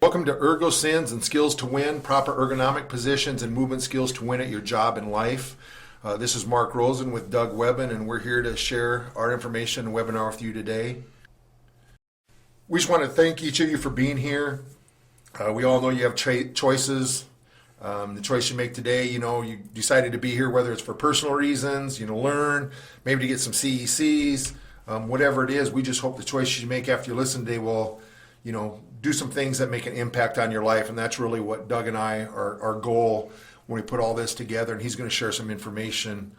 Welcome to Ergo Sins and Skills to Win, proper ergonomic positions and movement skills to win at your job and life. This is Mark Rosen with Doug Webben, and we're here to share our information and webinar with you today. We just want to thank each of you for being here. We all know you have choices. The choice you make today, you decided to be here, whether it's for personal reasons, learn, maybe to get some CECs, whatever it is. We just hope the choices you make after you listen today will do some things that make an impact on your life. And that's really what Doug and I, our goal when we put all this together. And he's going to share some information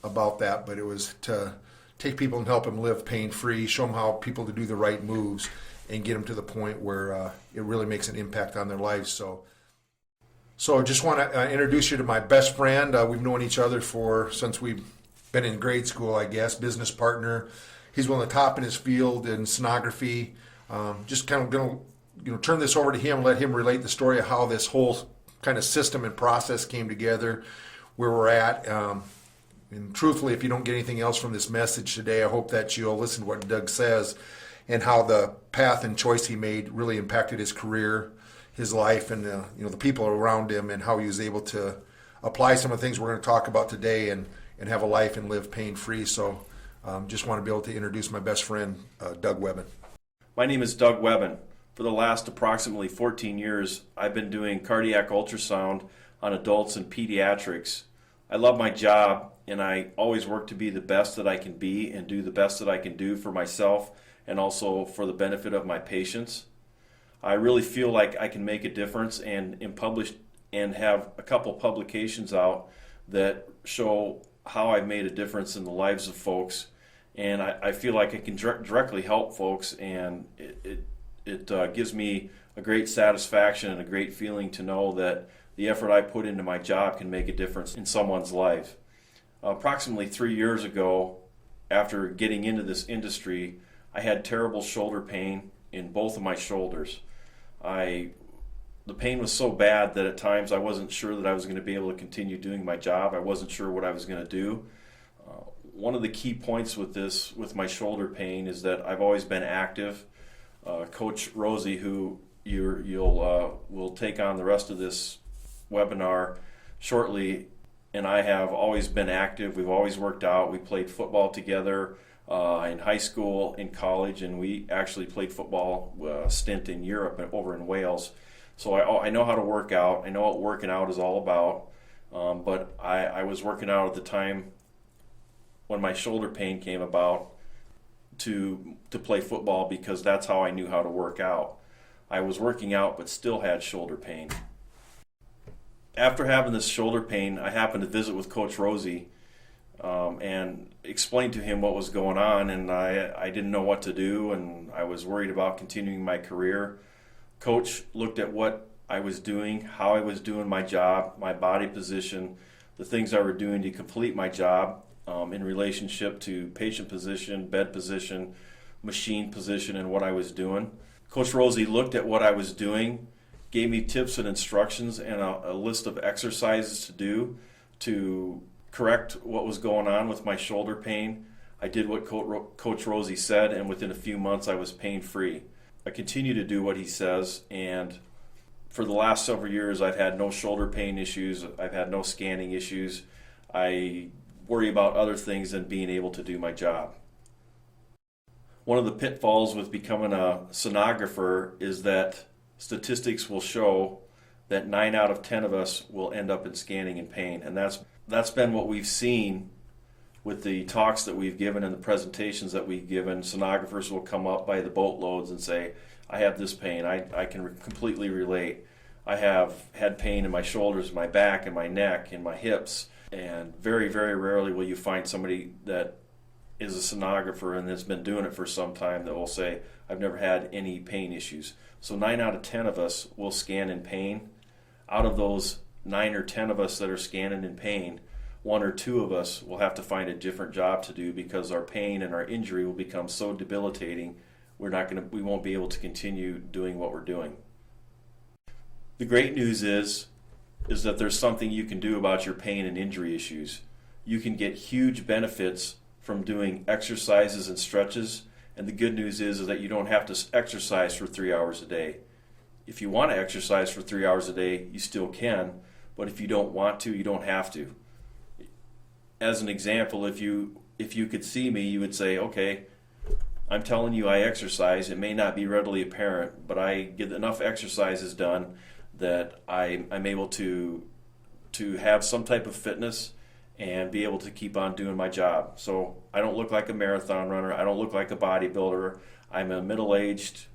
about that. But it was to take people and help them live pain-free, show them how people to do the right moves and get them to the point where it really makes an impact on their lives. So I just want to introduce you to my best friend. We've known each other since we've been in grade school, I guess, business partner. He's one of the top in his field in sonography. Just kind of going to turn this over to him, let him relate the story of how this whole kind of system and process came together, where we're at. And truthfully, if you don't get anything else from this message today, I hope that you'll listen to what Doug says and how the path and choice he made really impacted his career, his life, and the people around him, and how he was able to apply some of the things we're going to talk about today and have a life and live pain-free. So just want to be able to introduce my best friend, Doug Webben. My name is Doug Webben. For the last approximately 14 years, I've been doing cardiac ultrasound on adults and pediatrics. I love my job, and I always work to be the best that I can be and do the best that I can do for myself and also for the benefit of my patients. I really feel like I can make a difference and am published and have a couple publications out that show how I've made a difference in the lives of folks. And I feel like I can directly help folks, and it gives me a great satisfaction and a great feeling to know that the effort I put into my job can make a difference in someone's life. Approximately 3 years ago, after getting into this industry, I had terrible shoulder pain in both of my shoulders. The pain was so bad that at times I wasn't sure that I was going to be able to continue doing my job. I wasn't sure what I was going to do. One of the key points with my shoulder pain is that I've always been active. Coach Rosie, who will take on the rest of this webinar shortly, and I have always been active. We've always worked out. We played football together in high school, in college, and we actually played football stint in Europe and over in Wales. So I know how to work out. I know what working out is all about. But I was working out at the time when my shoulder pain came about to play football, because that's how I knew how to work out. I was working out but still had shoulder pain. After having this shoulder pain, I happened to visit with Coach Rosie and explained to him what was going on, and I didn't know what to do, and I was worried about continuing my career. Coach looked at what I was doing, how I was doing my job, my body position, the things I were doing to complete my job, in relationship to patient position, bed position, machine position, and what I was doing. Coach Rosie looked at what I was doing, gave me tips and instructions and a list of exercises to do to correct what was going on with my shoulder pain. I did what Coach Rosie said, and within a few months I was pain-free. I continue to do what he says, and for the last several years I've had no shoulder pain issues. I've had no scanning issues. I worry about other things than being able to do my job. One of the pitfalls with becoming a sonographer is that statistics will show that 9 out of 10 of us will end up in scanning and pain, and that's been what we've seen with the talks that we've given and the presentations that we've given. Sonographers will come up by the boatloads and say, I have this pain. I can completely relate. I have had pain in my shoulders, my back, and my neck, and my hips. And very, very rarely will you find somebody that is a sonographer and has been doing it for some time that will say, I've never had any pain issues. So 9 out of 10 of us will scan in pain. Out of those 9 or 10 of us that are scanning in pain, 1 or 2 of us will have to find a different job to do, because our pain and our injury will become so debilitating we won't be able to continue doing what we're doing. The great news is that there's something you can do about your pain and injury issues. You can get huge benefits from doing exercises and stretches, and the good news is that you don't have to exercise for 3 hours a day. If you want to exercise for 3 hours a day, you still can, but if you don't want to, you don't have to. As an example, if you could see me, you would say, okay, I'm telling you I exercise. It may not be readily apparent, but I get enough exercises done that I'm able to have some type of fitness and be able to keep on doing my job. So I don't look like a marathon runner. I don't look like a bodybuilder. I'm a middle-aged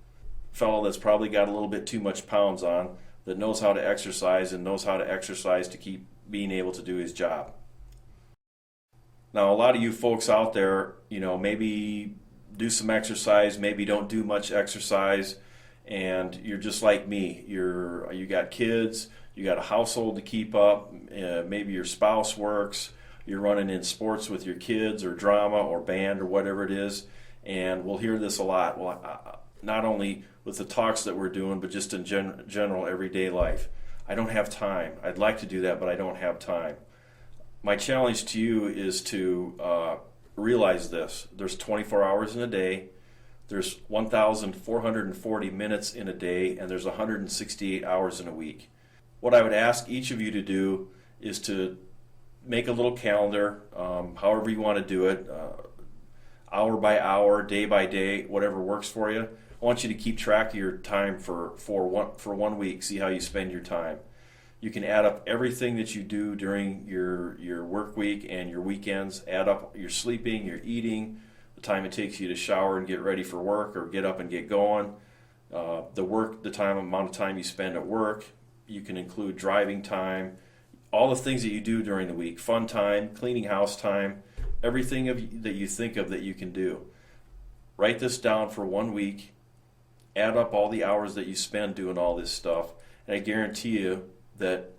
fellow that's probably got a little bit too much pounds on, that knows how to exercise and knows how to exercise to keep being able to do his job. Now, a lot of you folks out there, maybe do some exercise, maybe don't do much exercise, and you're just like me. You got kids, you got a household to keep up, maybe your spouse works, you're running in sports with your kids or drama or band or whatever it is, and we'll hear this a lot. Well, not only with the talks that we're doing, but just in general everyday life. I don't have time. I'd like to do that, but I don't have time. My challenge to you is to realize this. There's 24 hours in a day, there's 1,440 minutes in a day, and there's 168 hours in a week. What I would ask each of you to do is to make a little calendar, however you want to do it, hour by hour, day by day, whatever works for you. I want you to keep track of your time for 1 week, see how you spend your time. You can add up everything that you do during your work week and your weekends, add up your sleeping, your eating, the time it takes you to shower and get ready for work or get up and get going, the amount of time you spend at work. You can include driving time, all the things that you do during the week, fun time, cleaning house time, everything that you think of that you can do. Write this down for 1 week, add up all the hours that you spend doing all this stuff, and I guarantee you that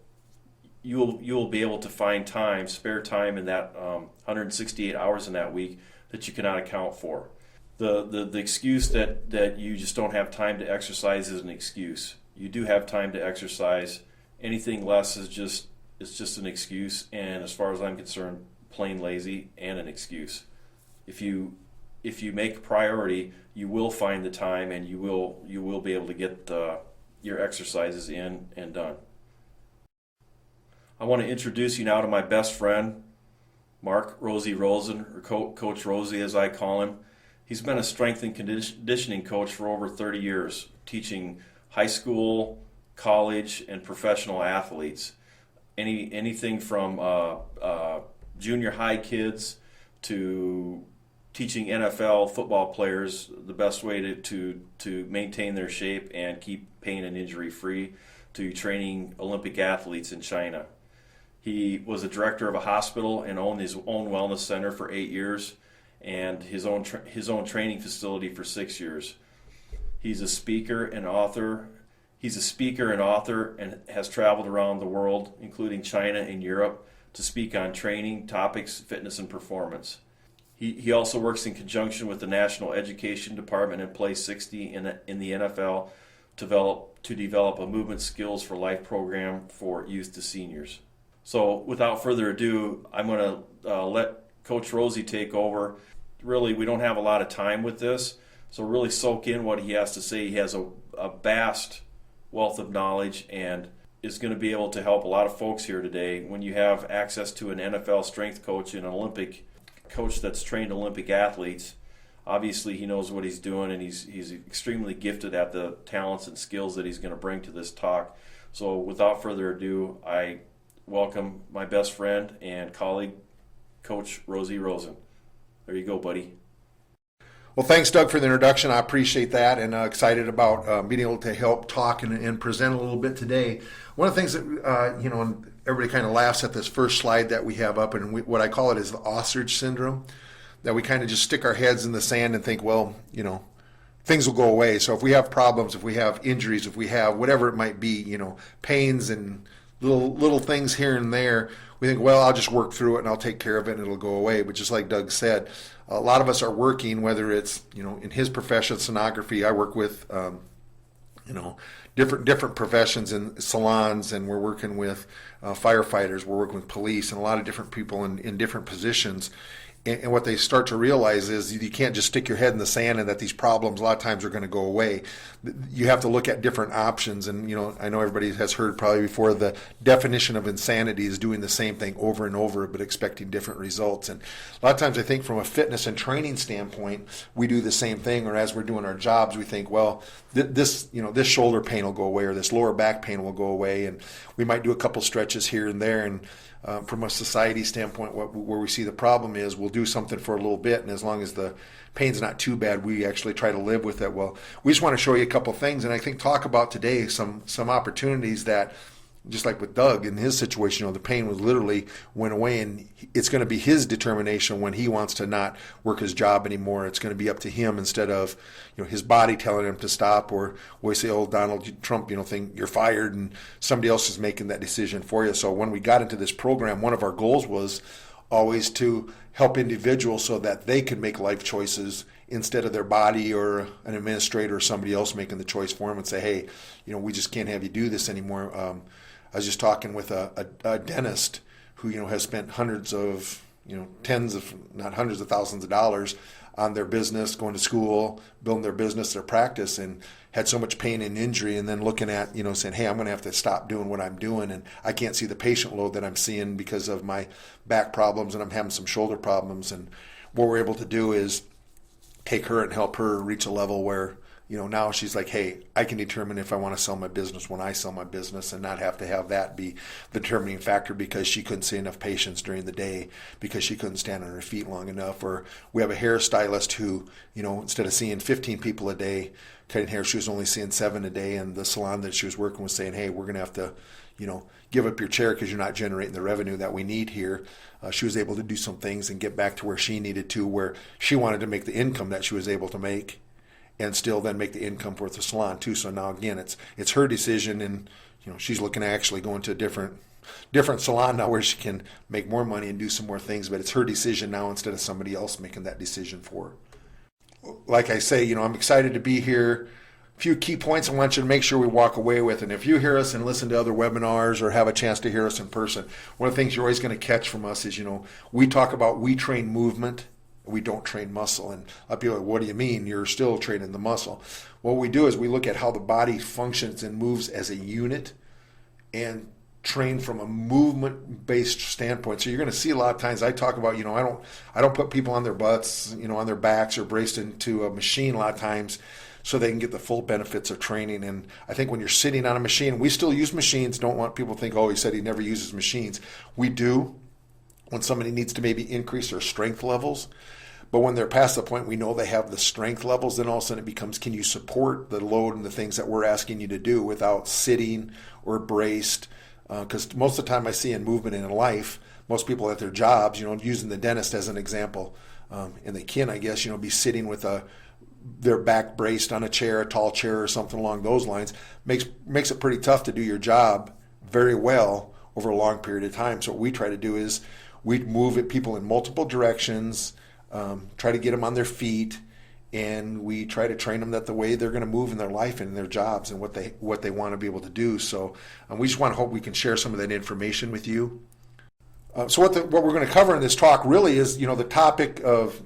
you'll be able to find time, spare time in that 168 hours in that week that you cannot account for. The excuse that you just don't have time to exercise is an excuse. You do have time to exercise. Anything less is just an excuse, and as far as I'm concerned, plain lazy and an excuse. If you make a priority, you will find the time, and you will be able to get your exercises in and done. I want to introduce you now to my best friend, Mark Rosie Rosen, or Coach Rosie as I call him. He's been a strength and conditioning coach for over 30 years, teaching high school, college, and professional athletes. Anything from junior high kids to teaching NFL football players the best way to maintain their shape and keep pain and injury free, to training Olympic athletes in China. He was a director of a hospital and owned his own wellness center for 8 years and his own training facility for 6 years. He's a speaker and author. And has traveled around the world, including China and Europe, to speak on training topics, fitness, and performance. He also works in conjunction with the National Education Department and Play 60 in the NFL to develop a movement skills for life program for youth to seniors. So without further ado, I'm going to let Coach Rosie take over. Really, we don't have a lot of time with this, so really soak in what he has to say. He has a vast wealth of knowledge and is going to be able to help a lot of folks here today. When you have access to an NFL strength coach and an Olympic coach that's trained Olympic athletes, obviously he knows what he's doing, and he's extremely gifted at the talents and skills that he's going to bring to this talk. So without further ado, I welcome my best friend and colleague, Coach Rosie Rosen. There you go, buddy. Well, thanks, Doug, for the introduction. I appreciate that, and excited about being able to help talk and present a little bit today. One of the things that, and everybody kind of laughs at this first slide that we have up, and what I call it is the ostrich syndrome, that we kind of just stick our heads in the sand and think, well, things will go away. So if we have problems, if we have injuries, if we have whatever it might be, pains and little things here and there, we think, well, I'll just work through it and I'll take care of it and it'll go away. But just like Doug said, a lot of us are working, whether it's, in his profession, sonography. I work with, different professions in salons, and we're working with firefighters, we're working with police, and a lot of different people in different positions. And what they start to realize is you can't just stick your head in the sand and that these problems a lot of times are going to go away. You have to look at different options. And, I know everybody has heard probably before the definition of insanity is doing the same thing over and over but expecting different results. And a lot of times I think from a fitness and training standpoint, we do the same thing. Or as we're doing our jobs, we think, well, this shoulder pain will go away or this lower back pain will go away. And we might do a couple stretches here and there. And from a society standpoint, where we see the problem is, we'll do something for a little bit, and as long as the pain's not too bad, we actually try to live with it. Well, we just want to show you a couple things, and I think talk about today some opportunities that, just like with Doug in his situation, the pain was literally went away, and it's going to be his determination when he wants to not work his job anymore. It's going to be up to him instead of his body telling him to stop, or we say, "Oh, Donald Trump, thing, you're fired," and somebody else is making that decision for you. So when we got into this program, one of our goals was always to help individuals so that they could make life choices instead of their body or an administrator or somebody else making the choice for them and say, "Hey, we just can't have you do this anymore." I was just talking with a dentist who, has spent hundreds of, tens of, not hundreds of thousands of dollars on their business, going to school, building their business, their practice, and had so much pain and injury, and then looking at, saying, "Hey, I'm going to have to stop doing what I'm doing, and I can't see the patient load that I'm seeing because of my back problems, and I'm having some shoulder problems." And what we're able to do is take her and help her reach a level where, now she's like, "Hey, I can determine if I want to sell my business when I sell my business and not have to have that be the determining factor because she couldn't see enough patients during the day because she couldn't stand on her feet long enough." Or we have a hairstylist who, instead of seeing 15 people a day cutting hair, she was only seeing 7 a day. And the salon that she was working with saying, "Hey, we're going to have to, give up your chair because you're not generating the revenue that we need here." She was able to do some things and get back to where she needed to, where she wanted to make the income that she was able to make, and still then make the income for the salon too. So now again, it's her decision, and she's looking to actually go into a different salon now where she can make more money and do some more things. But it's her decision now instead of somebody else making that decision for her. Like I say, I'm excited to be here. A few key points I want you to make sure we walk away with. And if you hear us and listen to other webinars or have a chance to hear us in person, one of the things you're always going to catch from us is, we talk about we train movement. We don't train muscle. And I'll be like, "What do you mean? You're still training the muscle." What we do is we look at how the body functions and moves as a unit and train from a movement-based standpoint. So you're going to see a lot of times I talk about, I don't put people on their butts, on their backs or braced into a machine a lot of times so they can get the full benefits of training. And I think when you're sitting on a machine, we still use machines. Don't want people to think, "Oh, he said he never uses machines." We do when somebody needs to maybe increase their strength levels. But when they're past the point we know they have the strength levels, then all of a sudden it becomes, can you support the load and the things that we're asking you to do without sitting or braced? Because most of the time I see in movement in life, most people at their jobs, using the dentist as an example, and they can, I guess, be sitting with their back braced on a chair, a tall chair or something along those lines, makes it pretty tough to do your job very well over a long period of time. So what we try to do is we move people in multiple directions, try to get them on their feet, and we try to train them that the way they're going to move in their life and in their jobs and what they want to be able to do. So we just want to hope we can share some of that information with you. So what we're going to cover in this talk really is, the topic of,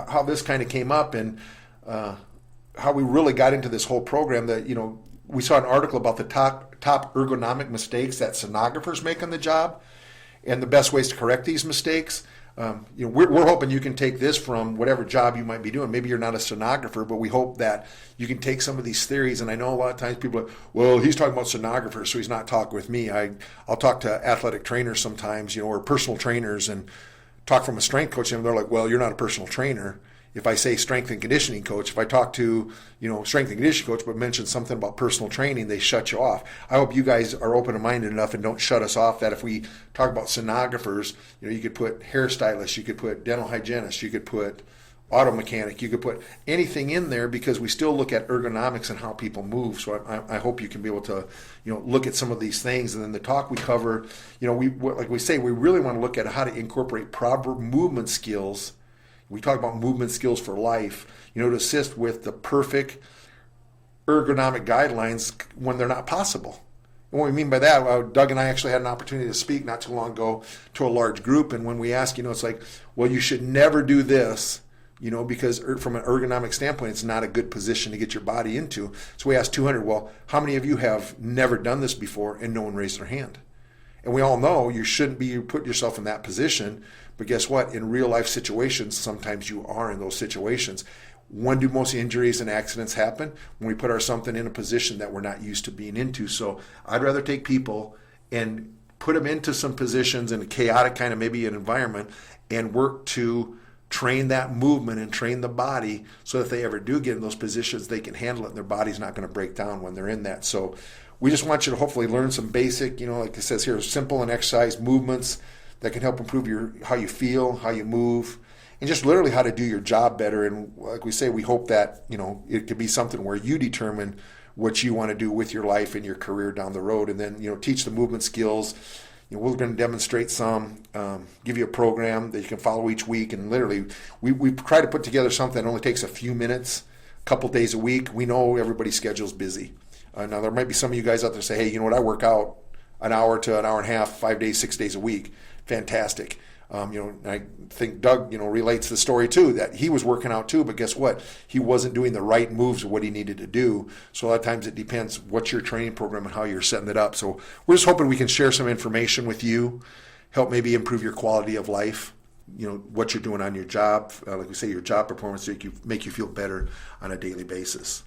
how this kind of came up and how we really got into this whole program. That, we saw an article about the top ergonomic mistakes that sonographers make on the job and the best ways to correct these mistakes. We're hoping you can take this from whatever job you might be doing. Maybe you're not a sonographer, but we hope that you can take some of these theories. And I know a lot of times people are, "Well, he's talking about sonographers, so he's not talking with me." I'll talk to athletic trainers sometimes, or personal trainers, and talk from a strength coach, and they're like, "Well, you're not a personal trainer." If I say strength and conditioning coach, if I talk to, strength and conditioning coach, but mention something about personal training, they shut you off. I hope you guys are open-minded enough and don't shut us off, that if we talk about sonographers, you could put hairstylists, you could put dental hygienists, you could put auto mechanic, you could put anything in there, because we still look at ergonomics and how people move. So I hope you can be able to, look at some of these things. And then the talk we cover, like we say, we really want to look at how to incorporate proper movement skills. We talk about movement skills for life, to assist with the perfect ergonomic guidelines when they're not possible. And what we mean by that, Doug and I actually had an opportunity to speak not too long ago to a large group. And when we ask, it's like, well, you should never do this, because from an ergonomic standpoint, it's not a good position to get your body into. So we asked 200, well, how many of you have never done this before? And no one raised their hand. And we all know you shouldn't be putting yourself in that position. But guess what? In real life situations, sometimes you are in those situations. When do most injuries and accidents happen? When we put ourselves in a position that we're not used to being into. So I'd rather take people and put them into some positions in a chaotic kind of maybe an environment and work to train that movement and train the body so that if they ever do get in those positions, they can handle it and their body's not going to break down when they're in that. So we just want you to hopefully learn some basic, like it says here, simple and exercise movements that can help improve how you feel, how you move, and just literally how to do your job better. And like we say, we hope that, it could be something where you determine what you want to do with your life and your career down the road. And then, teach the movement skills. We're going to demonstrate some, give you a program that you can follow each week. And literally, we try to put together something that only takes a few minutes, a couple days a week. We know everybody's schedule's busy. Now, there might be some of you guys out there say, hey, you know what, I work out an hour to an hour and a half, 5 days, 6 days a week. Fantastic. I think Doug, relates the story too, that he was working out too, but guess what? He wasn't doing the right moves of what he needed to do. So a lot of times it depends what's your training program and how you're setting it up. So we're just hoping we can share some information with you, help maybe improve your quality of life, what you're doing on your job, like we say, your job performance, so make you feel better on a daily basis.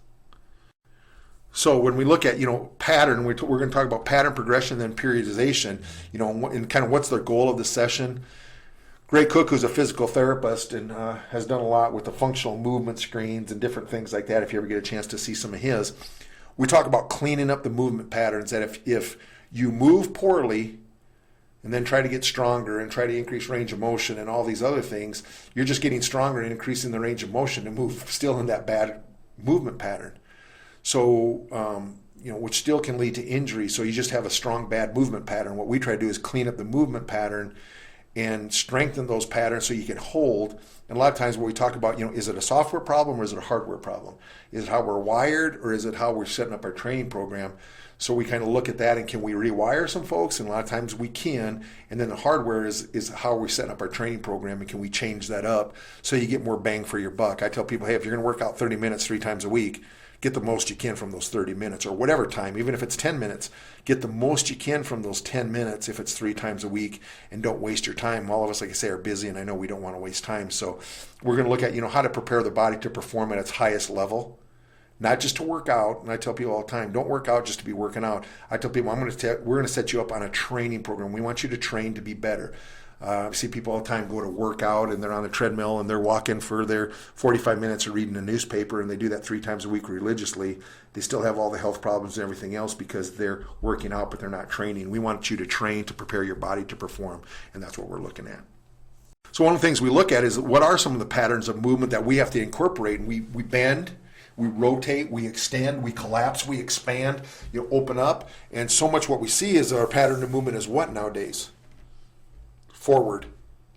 So when we look at, pattern, we're going to talk about pattern progression, then periodization, and kind of what's the goal of the session. Gray Cook, who's a physical therapist and has done a lot with the functional movement screens and different things like that, if you ever get a chance to see some of his, we talk about cleaning up the movement patterns, that if you move poorly and then try to get stronger and try to increase range of motion and all these other things, you're just getting stronger and increasing the range of motion to move still in that bad movement pattern. So, which still can lead to injury. So you just have a strong, bad movement pattern. What we try to do is clean up the movement pattern and strengthen those patterns so you can hold. And a lot of times when we talk about, is it a software problem or is it a hardware problem? Is it how we're wired or is it how we're setting up our training program? So we kind of look at that and can we rewire some folks? And a lot of times we can. And then the hardware is how we're setting up our training program and can we change that up so you get more bang for your buck. I tell people, hey, if you're going to work out 30 minutes 3 times a week, get the most you can from those 30 minutes or whatever time, even if it's 10 minutes, get the most you can from those 10 minutes if it's 3 times a week and don't waste your time. All of us, like I say, are busy and I know we don't want to waste time. So we're going to look at, how to prepare the body to perform at its highest level, not just to work out. And I tell people all the time, don't work out just to be working out. I tell people, we're going to set you up on a training program. We want you to train to be better. I see people all the time go to work out and they're on the treadmill and they're walking for their 45 minutes or reading a newspaper and they do that 3 times a week religiously. They still have all the health problems and everything else because they're working out but they're not training. We want you to train to prepare your body to perform, and that's what we're looking at. So one of the things we look at is what are some of the patterns of movement that we have to incorporate. And we bend, we rotate, we extend, we collapse, we expand, open up. And so much what we see is our pattern of movement is what nowadays? Forward,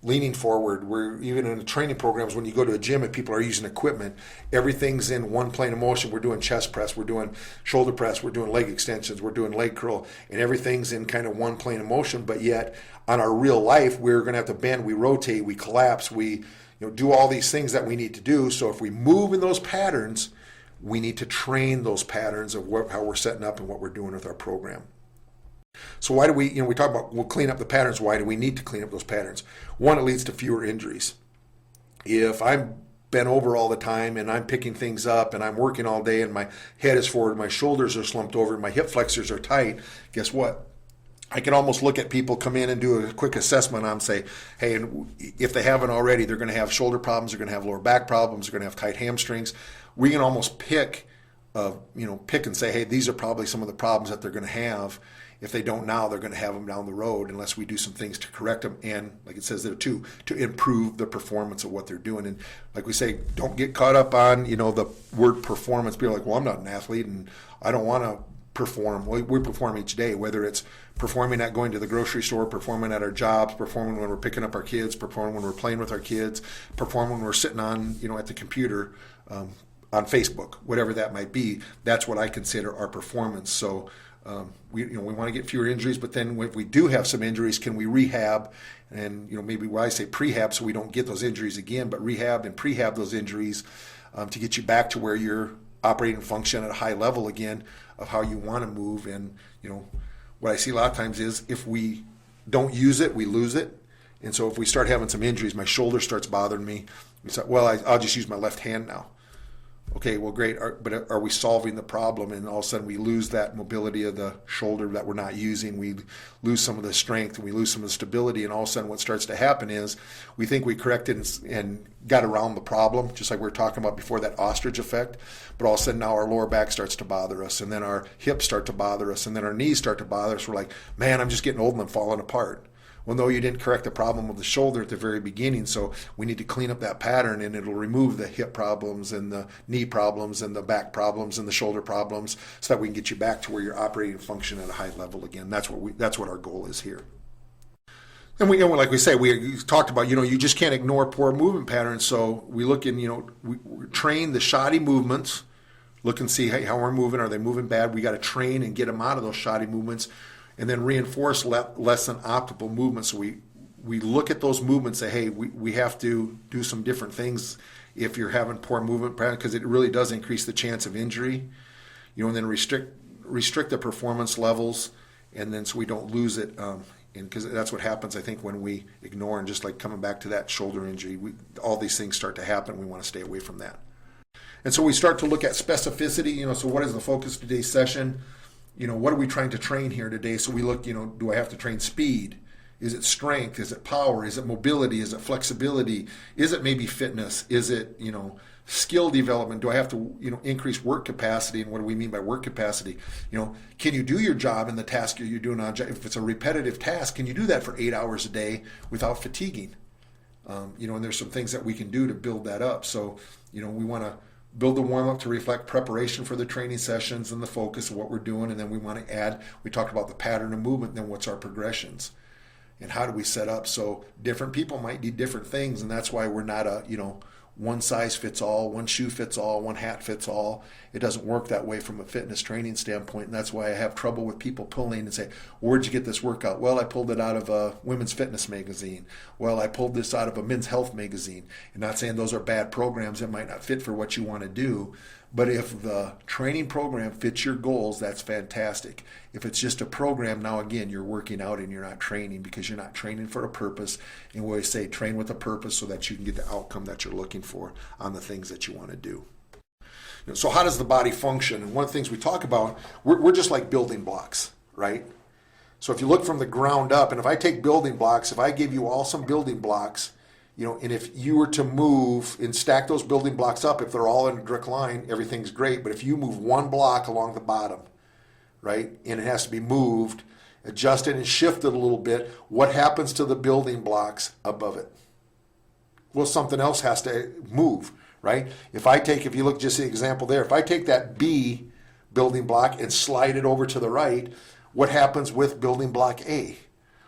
leaning forward. We're even in the training programs, when you go to a gym and people are using equipment, everything's in one plane of motion. We're doing chest press, we're doing shoulder press, we're doing leg extensions, we're doing leg curl, and everything's in kind of one plane of motion. But yet on our real life, we're going to have to bend, we rotate, we collapse, we do all these things that we need to do. So if we move in those patterns, we need to train those patterns of how we're setting up and what we're doing with our program. So why do we talk about, we'll clean up the patterns. Why do we need to clean up those patterns? One, it leads to fewer injuries. If I'm bent over all the time and I'm picking things up and I'm working all day and my head is forward, my shoulders are slumped over, my hip flexors are tight, guess what? I can almost look at people come in and do a quick assessment on them, say, hey, and if they haven't already, they're going to have shoulder problems, they're going to have lower back problems, they're going to have tight hamstrings. We can almost pick and say, hey, these are probably some of the problems that they're going to have. If they don't now, they're going to have them down the road unless we do some things to correct them and, like it says there too, to improve the performance of what they're doing. And like we say, don't get caught up on, the word performance. People are like, well, I'm not an athlete and I don't want to perform. We perform each day, whether it's performing at going to the grocery store, performing at our jobs, performing when we're picking up our kids, performing when we're playing with our kids, performing when we're sitting on, at the computer. on Facebook, whatever that might be. That's what I consider our performance. So we want to get fewer injuries, but then if we do have some injuries, can we rehab? And maybe why I say prehab, so we don't get those injuries again, but rehab and prehab those injuries to get you back to where you're operating and function at a high level again of how you want to move. And what I see a lot of times is if we don't use it, we lose it. And so if we start having some injuries, my shoulder starts bothering me. We say, well, I'll just use my left hand now. Okay, well, great. But are we solving the problem? And all of a sudden we lose that mobility of the shoulder that we're not using. We lose some of the strength and we lose some of the stability. And all of a sudden what starts to happen is we think we corrected and got around the problem, just like we were talking about before, that ostrich effect. But all of a sudden now our lower back starts to bother us, and then our hips start to bother us, and then our knees start to bother us. We're like, man, I'm just getting old and I'm falling apart. Well, no, you didn't correct the problem of the shoulder at the very beginning, so we need to clean up that pattern, and it'll remove the hip problems and the knee problems and the back problems and the shoulder problems so that we can get you back to where you're operating and function at a high level again. That's what our goal is here. And we, like we say, we talked about, you just can't ignore poor movement patterns, so we look in, we train the shoddy movements, look and see how we're moving. Are they moving bad? We got to train and get them out of those shoddy movements, and then reinforce less than optimal movements. So we look at those movements and say, hey, we have to do some different things if you're having poor movement pattern, because it really does increase the chance of injury. And then restrict the performance levels, and then so we don't lose it. Because that's what happens, I think, when we ignore, and just like coming back to that shoulder injury, all these things start to happen. We want to stay away from that. And so we start to look at specificity. So what is the focus of today's session? What are we trying to train here today? So we look, do I have to train speed? Is it strength? Is it power? Is it mobility? Is it flexibility? Is it maybe fitness? Is it, skill development? Do I have to, increase work capacity? And what do we mean by work capacity? Can you do your job in the task you're doing on? If it's a repetitive task, can you do that for 8 hours a day without fatiguing? And there's some things that we can do to build that up. So, we want to build the warm-up to reflect preparation for the training sessions and the focus of what we're doing. And then we want to add, we talked about the pattern of movement, then what's our progressions? And how do we set up? So different people might need different things, and that's why we're not a, one size fits all, one shoe fits all, one hat fits all. It doesn't work that way from a fitness training standpoint, and that's why I have trouble with people pulling and say, where'd you get this workout? Well, I pulled it out of a women's fitness magazine. Well, I pulled this out of a men's health magazine. And not saying those are bad programs. It might not fit for what you want to do. But if the training program fits your goals, that's fantastic. If it's just a program, now again, you're working out and you're not training, because you're not training for a purpose. And we always say train with a purpose so that you can get the outcome that you're looking for on the things that you want to do. So how does the body function? And one of the things we talk about, we're just like building blocks, right? So if you look from the ground up, and if I take building blocks, if I give you all some building blocks, and if you were to move and stack those building blocks up, if they're all in a direct line, everything's great. But if you move one block along the bottom, right, and it has to be moved, adjusted and shifted a little bit, what happens to the building blocks above it? Well, something else has to move, right? If you look just at the example there, if I take that B building block and slide it over to the right, what happens with building block A?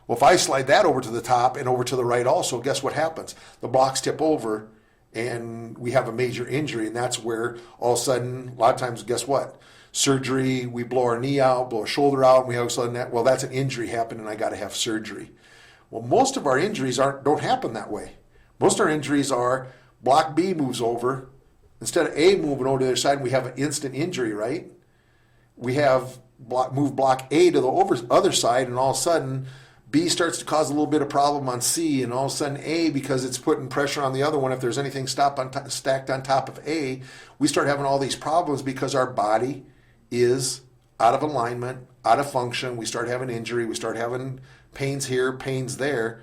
Well, if I slide that over to the top and over to the right also, guess what happens? The blocks tip over and we have a major injury, and that's where all of a sudden, a lot of times, guess what? Surgery, we blow our knee out, blow our shoulder out, and we all of a sudden, well, that's an injury happened and I got to have surgery. Well, most of our injuries don't happen that way. Most of our injuries are block B moves over. Instead of A moving over to the other side, we have an instant injury, right? We have move block A to the other side, and all of a sudden, B starts to cause a little bit of problem on C, and all of a sudden A, because it's putting pressure on the other one, if there's anything stacked on top of A, we start having all these problems because our body is out of alignment, out of function. We start having injury. We start having pains here, pains there.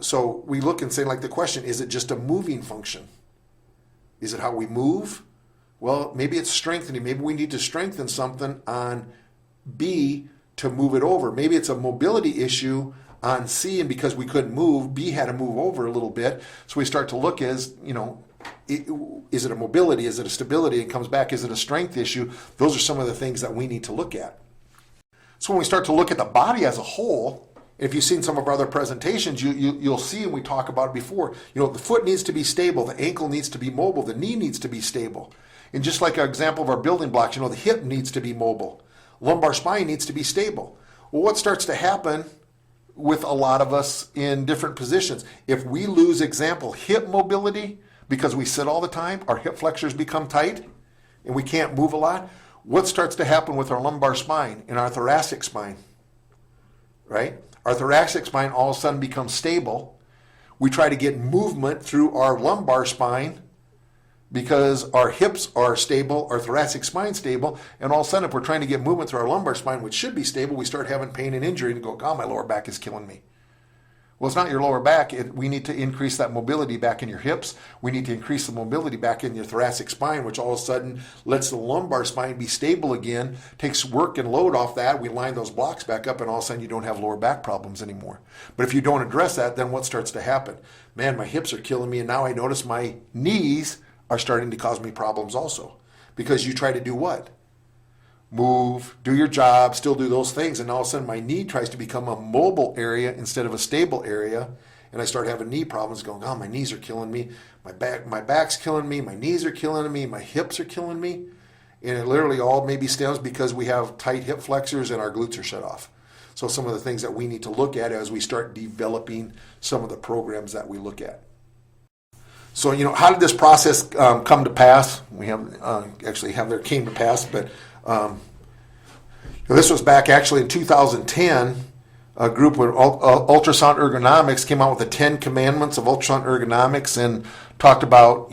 So we look and say, like the question, is it just a moving function? Is it how we move? Well, maybe it's strengthening. Maybe we need to strengthen something on B to move it over. Maybe it's a mobility issue on C, and because we couldn't move, B had to move over a little bit. So we start to look as, is it a mobility? Is it a stability? It comes back, is it a strength issue? Those are some of the things that we need to look at. So when we start to look at the body as a whole, if you've seen some of our other presentations, you'll see, and we talk about it before, the foot needs to be stable, the ankle needs to be mobile, the knee needs to be stable. And just like an example of our building blocks, the hip needs to be mobile. Lumbar spine needs to be stable. Well, what starts to happen with a lot of us in different positions? If we lose, example, hip mobility because we sit all the time, our hip flexors become tight and we can't move a lot. What starts to happen with our lumbar spine and our thoracic spine? Right? Our thoracic spine all of a sudden becomes stable. We try to get movement through our lumbar spine because our hips are stable, our thoracic spine stable, and all of a sudden if we're trying to get movement through our lumbar spine, which should be stable, we start having pain and injury and go, God, my lower back is killing me. Well, it's not your lower back. We need to increase that mobility back in your hips. We need to increase the mobility back in your thoracic spine, which all of a sudden lets the lumbar spine be stable again, takes work and load off that. We line those blocks back up, and all of a sudden you don't have lower back problems anymore. But if you don't address that, then what starts to happen? Man, my hips are killing me, and now I notice my knees are starting to cause me problems also. Because you try to do what? Move, do your job, still do those things, and all of a sudden my knee tries to become a mobile area instead of a stable area, and I start having knee problems going, oh, my knees are killing me, my back's killing me, my knees are killing me, my hips are killing me, and it literally all maybe stems because we have tight hip flexors and our glutes are shut off. So some of the things that we need to look at as we start developing some of the programs that we look at. So, how did this process come to pass? We have came to pass, but this was back actually in 2010. A group with Ultrasound Ergonomics came out with the 10 Commandments of Ultrasound Ergonomics and talked about,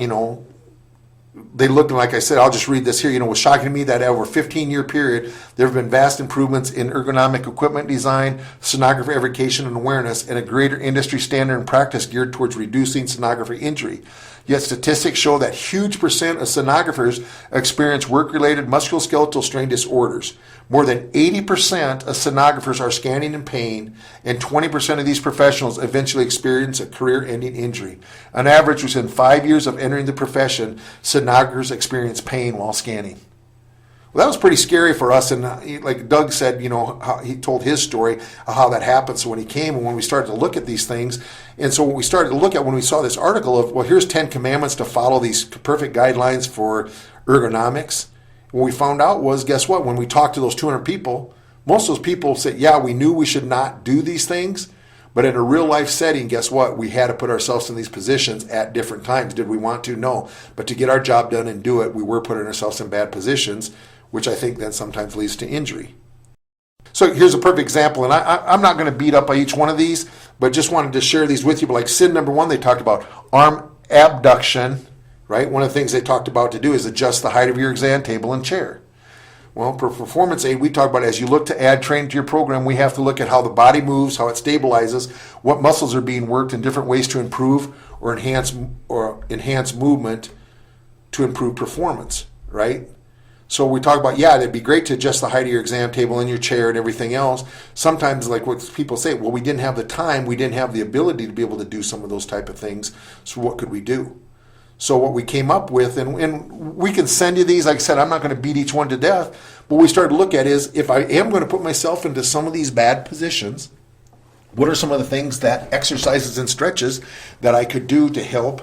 they looked, and like I said, I'll just read this here. It was shocking to me that over a 15-year period, there have been vast improvements in ergonomic equipment design, sonography education and awareness, and a greater industry standard and practice geared towards reducing sonography injury. Yet statistics show that huge percent of sonographers experience work-related musculoskeletal strain disorders. More than 80% of sonographers are scanning in pain, and 20% of these professionals eventually experience a career-ending injury. On average, within 5 years of entering the profession, sonographers experience pain while scanning. Well, that was pretty scary for us, and like Doug said, how he told his story of how that happened. So when he came and when we started to look at these things, and so what we started to look at when we saw this article of, well, here's 10 commandments to follow these perfect guidelines for ergonomics. What we found out was, guess what? When we talked to those 200 people, most of those people said, yeah, we knew we should not do these things, but in a real life setting, guess what? We had to put ourselves in these positions at different times. Did we want to? No. But to get our job done and do it, we were putting ourselves in bad positions, which I think then sometimes leads to injury. So here's a perfect example, and I'm not going to beat up by each one of these, but just wanted to share these with you. But like sin number 1, they talked about arm abduction, right? One of the things they talked about to do is adjust the height of your exam table and chair. Well, for performance aid, we talk about as you look to add training to your program, we have to look at how the body moves, how it stabilizes, what muscles are being worked, and different ways to improve or enhance movement to improve performance, right? So we talk about, it'd be great to adjust the height of your exam table and your chair and everything else. Sometimes, like what people say, well, we didn't have the time, we didn't have the ability to be able to do some of those type of things. So what could we do? So what we came up with, and we can send you these. Like I said, I'm not going to beat each one to death. But what we started to look at is, if I am going to put myself into some of these bad positions, what are some of the things that exercises and stretches that I could do to help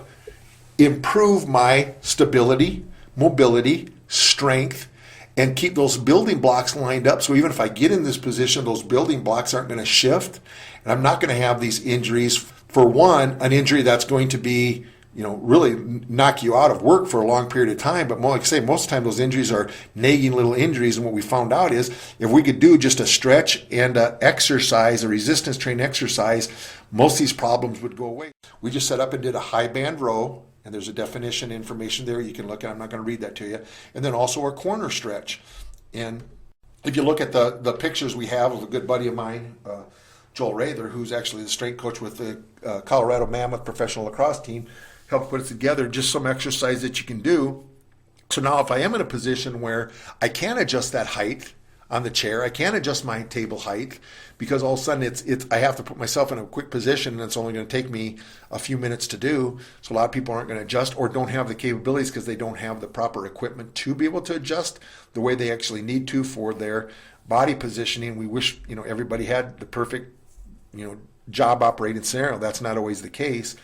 improve my stability, mobility, strength, and keep those building blocks lined up. So even if I get in this position, those building blocks aren't going to shift, and I'm not going to have these injuries. For one, an injury that's going to be, really knock you out of work for a long period of time. But more, like I say, most of the time those injuries are nagging little injuries. And what we found out is if we could do just a stretch and a exercise, a resistance training exercise, most of these problems would go away. We just set up and did a high band row. And there's a definition information there you can look at. I'm not going to read that to you. And then also our corner stretch. And if you look at the pictures we have of a good buddy of mine, Joel Rather, who's actually the strength coach with the Colorado Mammoth professional lacrosse team, helped put it together, just some exercise that you can do. So now if I am in a position where I can adjust that height on the chair, I can adjust my table height, because all of a sudden I have to put myself in a quick position, and it's only going to take me a few minutes to do. So a lot of people aren't going to adjust or don't have the capabilities because they don't have the proper equipment to be able to adjust the way they actually need to for their body positioning. We wish everybody had the perfect job operating scenario. That's not always the case.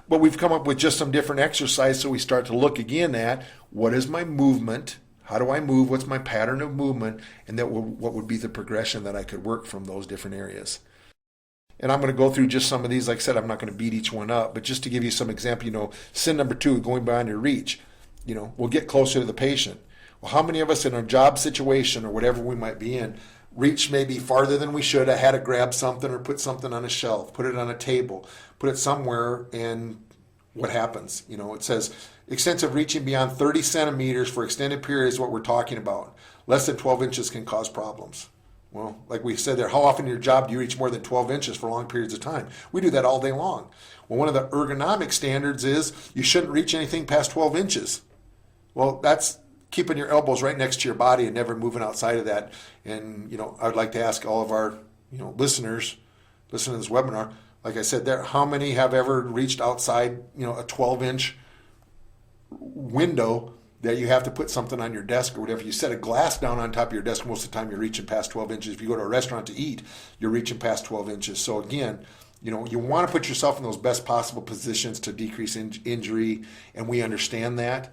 But we've come up with just some different exercise, so we start to look again at what is my movement, how do I move, what's my pattern of movement, and what would be the progression that I could work from those different areas. And I'm going to go through just some of these. Like I said, I'm not going to beat each one up, but just to give you some example, sin number 2, going beyond your reach. We'll get closer to the patient. Well, how many of us in a job situation or whatever we might be in reach maybe farther than we should have, had to grab something or put something on a shelf, put it on a table, put it somewhere, and what happens? It says extensive reaching beyond 30 centimeters for extended periods is what we're talking about. Less than 12 inches can cause problems. Well, like we said there, how often in your job do you reach more than 12 inches for long periods of time? We do that all day long. Well, one of the ergonomic standards is you shouldn't reach anything past 12 inches. Well, that's keeping your elbows right next to your body and never moving outside of that. And, I'd like to ask all of our, listeners, listening to this webinar, like I said there, how many have ever reached outside, a 12-inch window that you have to put something on your desk or whatever? You set a glass down on top of your desk, most of the time you're reaching past 12 inches. If you go to a restaurant to eat, you're reaching past 12 inches. So again, you want to put yourself in those best possible positions to decrease injury, and we understand that.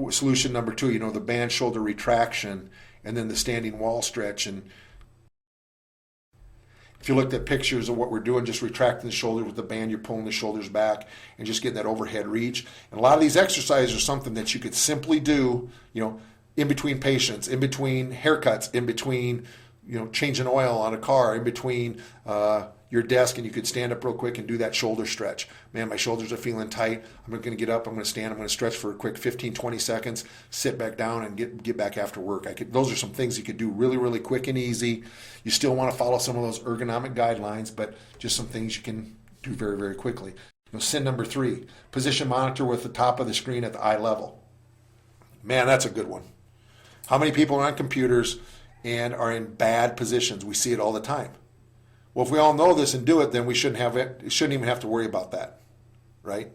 Solution number 2, the band shoulder retraction, and then the standing wall stretch. And if you looked at pictures of what we're doing, just retracting the shoulder with the band, you're pulling the shoulders back and just getting that overhead reach. And a lot of these exercises are something that you could simply do, in between patients, in between haircuts, in between, changing oil on a car, in between your desk, and you could stand up real quick and do that shoulder stretch. Man, my shoulders are feeling tight. I'm going to get up, I'm going to stand, I'm going to stretch for a quick 15, 20 seconds, sit back down and get back after work. Those are some things you could do really, really quick and easy. You still want to follow some of those ergonomic guidelines, but just some things you can do very, very quickly. Sin number 3, position monitor with the top of the screen at the eye level. Man, that's a good one. How many people are on computers and are in bad positions? We see it all the time. Well, if we all know this and do it, then we shouldn't even have to worry about that, right?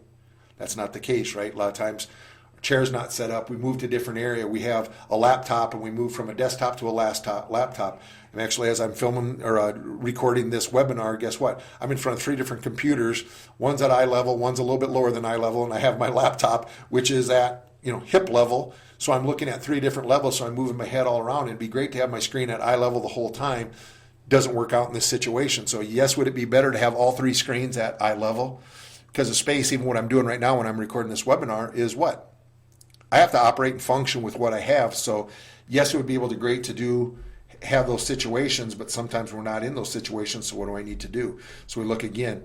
That's not the case, right? A lot of times, our chair's not set up. We move to a different area. We have a laptop, and we move from a desktop to a laptop. And actually, as I'm filming or recording this webinar, guess what? I'm in front of 3 different computers. One's at eye level, one's a little bit lower than eye level, and I have my laptop, which is at hip level. So I'm looking at 3 different levels. So I'm moving my head all around. It'd be great to have my screen at eye level the whole time. Doesn't work out in this situation. So yes, would it be better to have all 3 screens at eye level? Because the space, even what I'm doing right now when I'm recording this webinar, is what? I have to operate and function with what I have. So yes, it would be able to have those situations, but sometimes we're not in those situations. So what do I need to do? So we look again,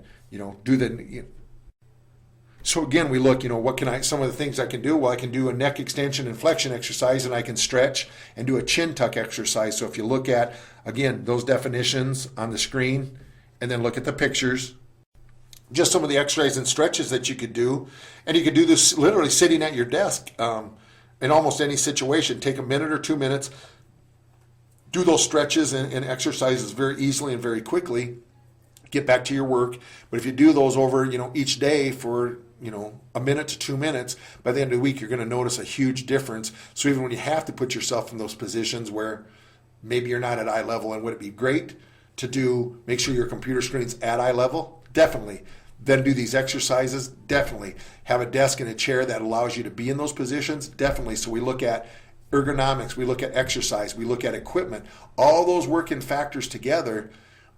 So again, we look, some of the things I can do? Well, I can do a neck extension and flexion exercise, and I can stretch and do a chin tuck exercise. So if you look at, again, those definitions on the screen, and then look at the pictures, just some of the exercises and stretches that you could do. And you could do this literally sitting at your desk in almost any situation. Take a minute or 2 minutes, do those stretches and exercises very easily and very quickly. Get back to your work. But if you do those over, each day for, a minute to 2 minutes, by the end of the week, you're going to notice a huge difference. So even when you have to put yourself in those positions where maybe you're not at eye level, and would it be great to make sure your computer screen's at eye level? Definitely. Then do these exercises? Definitely. Have a desk and a chair that allows you to be in those positions? Definitely. So we look at ergonomics, we look at exercise, we look at equipment, all those working factors together.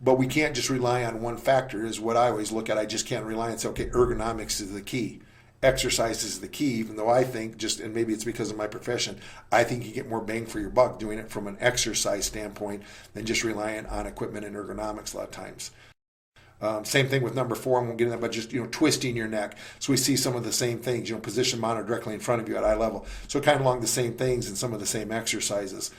But we can't just rely on one factor, is what I always look at. I just can't rely and say, okay, ergonomics is the key. Exercise is the key, even though I think, and maybe it's because of my profession, I think you get more bang for your buck doing it from an exercise standpoint than just relying on equipment and ergonomics a lot of times. Same thing with number 4, I won't get into that, but just, twisting your neck. So we see some of the same things, position monitor directly in front of you at eye level. So kind of along the same things and some of the same exercises.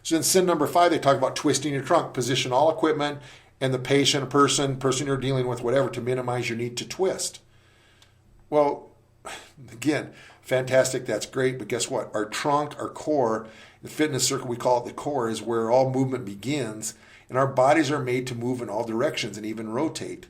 So in sin number 5, they talk about twisting your trunk. Position all equipment and the patient, person you're dealing with, whatever, to minimize your need to twist. Well, again, fantastic, that's great, but guess what? Our trunk, our core, The fitness circle, we call it the core, is where all movement begins, and our bodies are made to move in all directions and even rotate.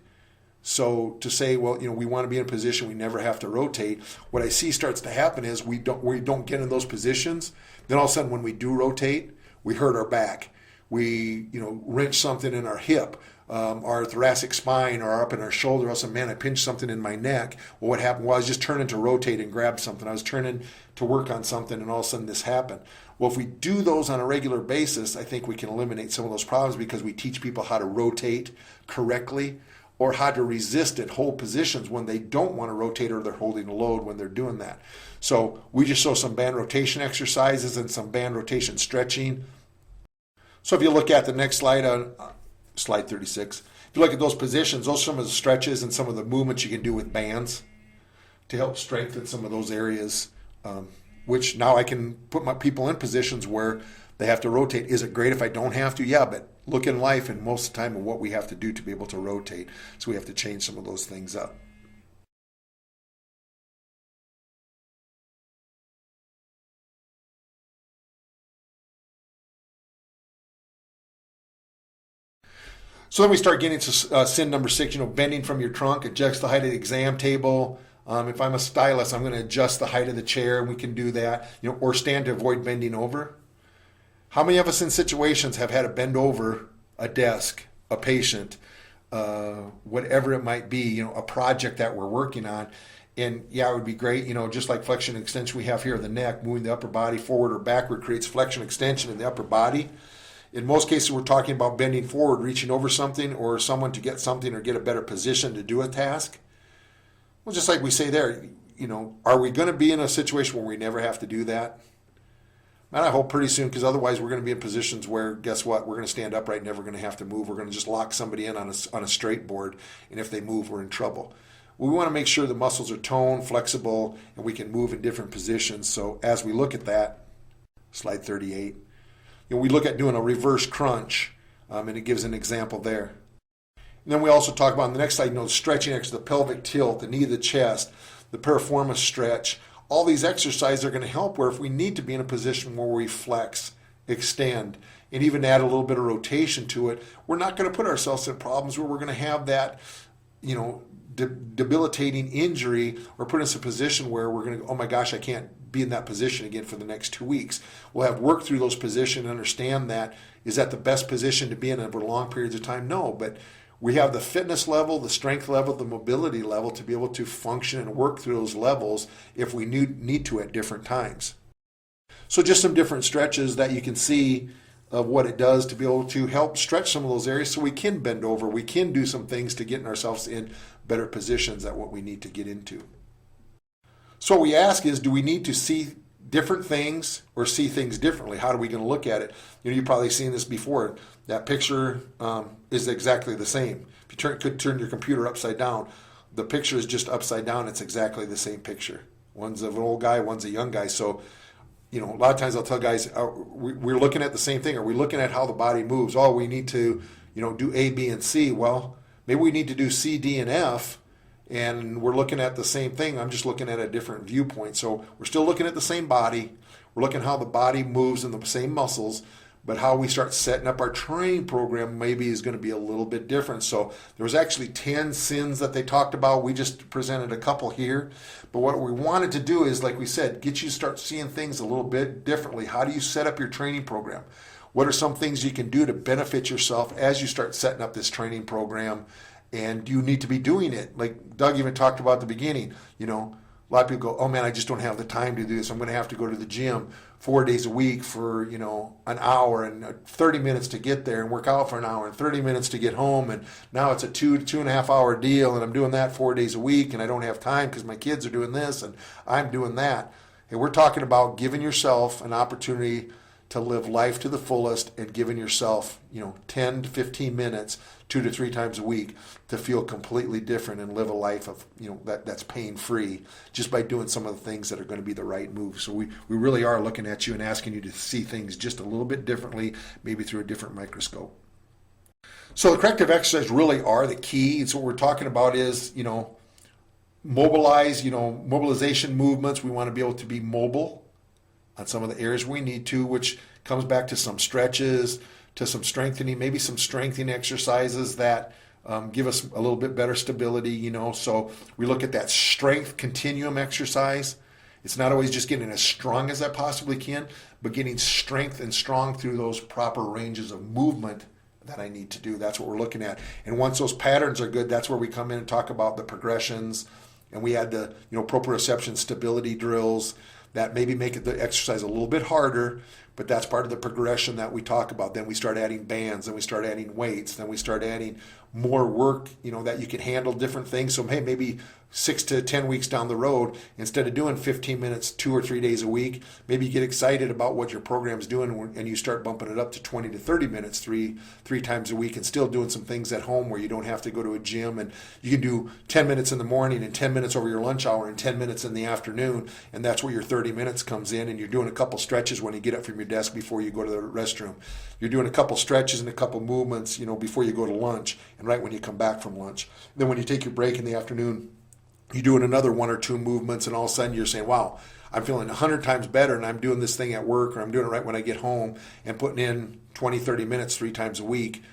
So to say, well, we want to be in a position we never have to rotate, what I see starts to happen is we don't get in those positions. Then all of a sudden when we do rotate, we hurt our back. We, wrench something in our hip, our thoracic spine, or up in our shoulder. Also, man, I pinched something in my neck. Well, what happened? Well, I was just turning to rotate and grab something. I was turning to work on something, and all of a sudden this happened. Well, if we do those on a regular basis, I think we can eliminate some of those problems because we teach people how to rotate correctly or how to resist and hold positions when they don't want to rotate or they're holding a load when they're doing that. So we just show some band rotation exercises and some band rotation stretching. So if you look at the next slide, on slide 36, if you look at those positions, those are some of the stretches and some of the movements you can do with bands to help strengthen some of those areas, which now I can put my people in positions where they have to rotate. Is it great if I don't have to? Yeah, but look in life and most of the time of what we have to do to be able to rotate. So we have to change some of those things up. So then we start getting to sin number 6, bending from your trunk, adjust the height of the exam table. If I'm a stylist, I'm going to adjust the height of the chair, and we can do that, or stand to avoid bending over. How many of us in situations have had to bend over a desk, a patient, whatever it might be, a project that we're working on? And yeah, it would be great, just like flexion and extension we have here in the neck, moving the upper body forward or backward creates flexion extension in the upper body. In most cases, we're talking about bending forward, reaching over something or someone to get something or get a better position to do a task. Well, just like we say there, are we going to be in a situation where we never have to do that? And I hope pretty soon, because otherwise we're going to be in positions where, guess what, we're going to stand upright, never going to have to move. We're going to just lock somebody in on a straight board, and if they move, we're in trouble. We want to make sure the muscles are toned, flexible, and we can move in different positions. So as we look at that, slide 38, we look at doing a reverse crunch, and it gives an example there. And then we also talk about on the next slide, stretching exercises, the pelvic tilt, the knee of the chest, the piriformis stretch. All these exercises are going to help where if we need to be in a position where we flex, extend, and even add a little bit of rotation to it, we're not going to put ourselves in problems where we're going to have that, debilitating injury or put us in a position where we're going to go, oh my gosh, I can't be in that position again for the next 2 weeks. We'll have worked through those positions and understand that. Is that the best position to be in over long periods of time? No, but we have the fitness level, the strength level, the mobility level to be able to function and work through those levels if we need to at different times. So just some different stretches that you can see of what it does to be able to help stretch some of those areas so we can bend over, we can do some things to get ourselves in better positions at what we need to get into. So what we ask is, do we need to see different things or see things differently? How are we going to look at it? You've probably seen this before. That picture is exactly the same. If you could turn your computer upside down, the picture is just upside down. It's exactly the same picture. One's of an old guy, one's a young guy. So, a lot of times I'll tell guys, we're looking at the same thing. Are we looking at how the body moves? Oh, we need to, do A, B, and C. Well, maybe we need to do C, D, and F, and we're looking at the same thing. I'm just looking at a different viewpoint. So we're still looking at the same body. We're looking at how the body moves in the same muscles, but how we start setting up our training program maybe is going to be a little bit different. So there was actually 10 sins that they talked about. We just presented a couple here. But what we wanted to do is, like we said, get you to start seeing things a little bit differently. How do you set up your training program? What are some things you can do to benefit yourself as you start setting up this training program? And you need to be doing it. Like Doug even talked about at the beginning, a lot of people go, oh man, I just don't have the time to do this. I'm going to have to go to the gym 4 days a week for, an hour and 30 minutes to get there and work out for an hour and 30 minutes to get home. And now it's a 2.5 hour deal and I'm doing that 4 days a week and I don't have time because my kids are doing this and I'm doing that. And we're talking about giving yourself an opportunity to live life to the fullest and giving yourself, 10 to 15 minutes, 2 to 3 times a week to feel completely different and live a life of, that's pain-free just by doing some of the things that are going to be the right moves. So we really are looking at you and asking you to see things just a little bit differently, maybe through a different microscope. So the corrective exercises really are the key. And so what we're talking about is, mobilization movements. We want to be able to be mobile on some of the areas we need to, which comes back to some stretches, to some strengthening, maybe some strengthening exercises that give us a little bit better stability, So we look at that strength continuum exercise. It's not always just getting as strong as I possibly can, but getting strength and strong through those proper ranges of movement that I need to do. That's what we're looking at. And once those patterns are good, that's where we come in and talk about the progressions. And we add the proprioception stability drills that maybe make the exercise a little bit harder, but that's part of the progression that we talk about. Then we start adding bands, then we start adding weights, then we start adding more work, that you can handle different things. So hey, maybe 6 to 10 weeks down the road, instead of doing 15 minutes 2 or 3 days a week, maybe you get excited about what your program's doing and you start bumping it up to 20 to 30 minutes three times a week, and still doing some things at home where you don't have to go to a gym, and you can do 10 minutes in the morning and 10 minutes over your lunch hour and 10 minutes in the afternoon, and that's where your 30 minutes comes in, and you're doing a couple stretches when you get up from your desk before you go to the restroom. You're doing a couple stretches and a couple movements, before you go to lunch and right when you come back from lunch. Then when you take your break in the afternoon, you're doing another 1 or 2 movements, and all of a sudden you're saying, wow, I'm feeling 100 times better, and I'm doing this thing at work, or I'm doing it right when I get home, and putting in 20, 30 minutes 3 times a week.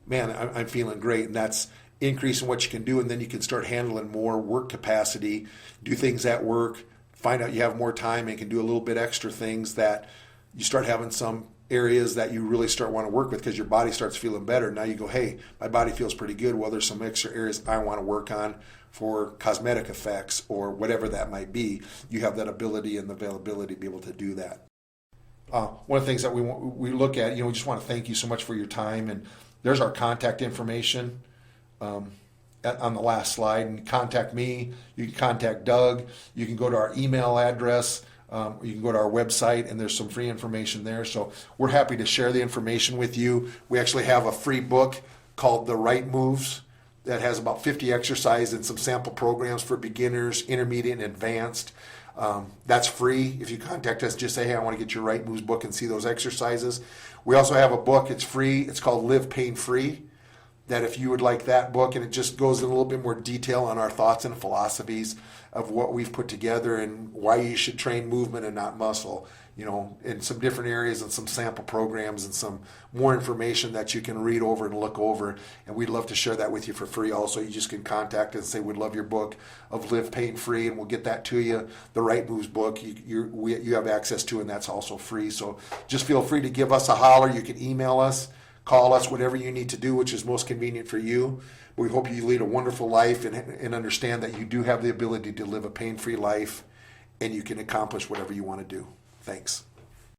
Man, I'm feeling great, and that's increasing what you can do, and then you can start handling more work capacity, do things at work, find out you have more time and can do a little bit extra things, that you start having some areas that you really start want to work with because your body starts feeling better. Now you go, hey, my body feels pretty good. Well, there's some extra areas I want to work on for cosmetic effects or whatever that might be. You have that ability and the availability to be able to do that. One of the things that we look at, we just want to thank you so much for your time. And there's our contact information on the last slide. And contact me. You can contact Doug. You can go to our email address. You can go to our website, and there's some free information there. So we're happy to share the information with you. We actually have a free book called The Right Moves that has about 50 exercises and some sample programs for beginners, intermediate, and advanced. That's free. If you contact us, just say, hey, I want to get your Right Moves book and see those exercises. We also have a book. It's free. It's called Live Pain Free. That if you would like that book, and it just goes in a little bit more detail on our thoughts and philosophies of what we've put together and why you should train movement and not muscle, in some different areas and some sample programs and some more information that you can read over and look over. And we'd love to share that with you for free. Also, you just can contact us and say, we'd love your book of Live Pain Free, and we'll get that to you. The Right Moves book you have access to, and that's also free. So just feel free to give us a holler. You can email us, call us, whatever you need to do, which is most convenient for you. We hope you lead a wonderful life and understand that you do have the ability to live a pain-free life, and you can accomplish whatever you want to do. Thanks.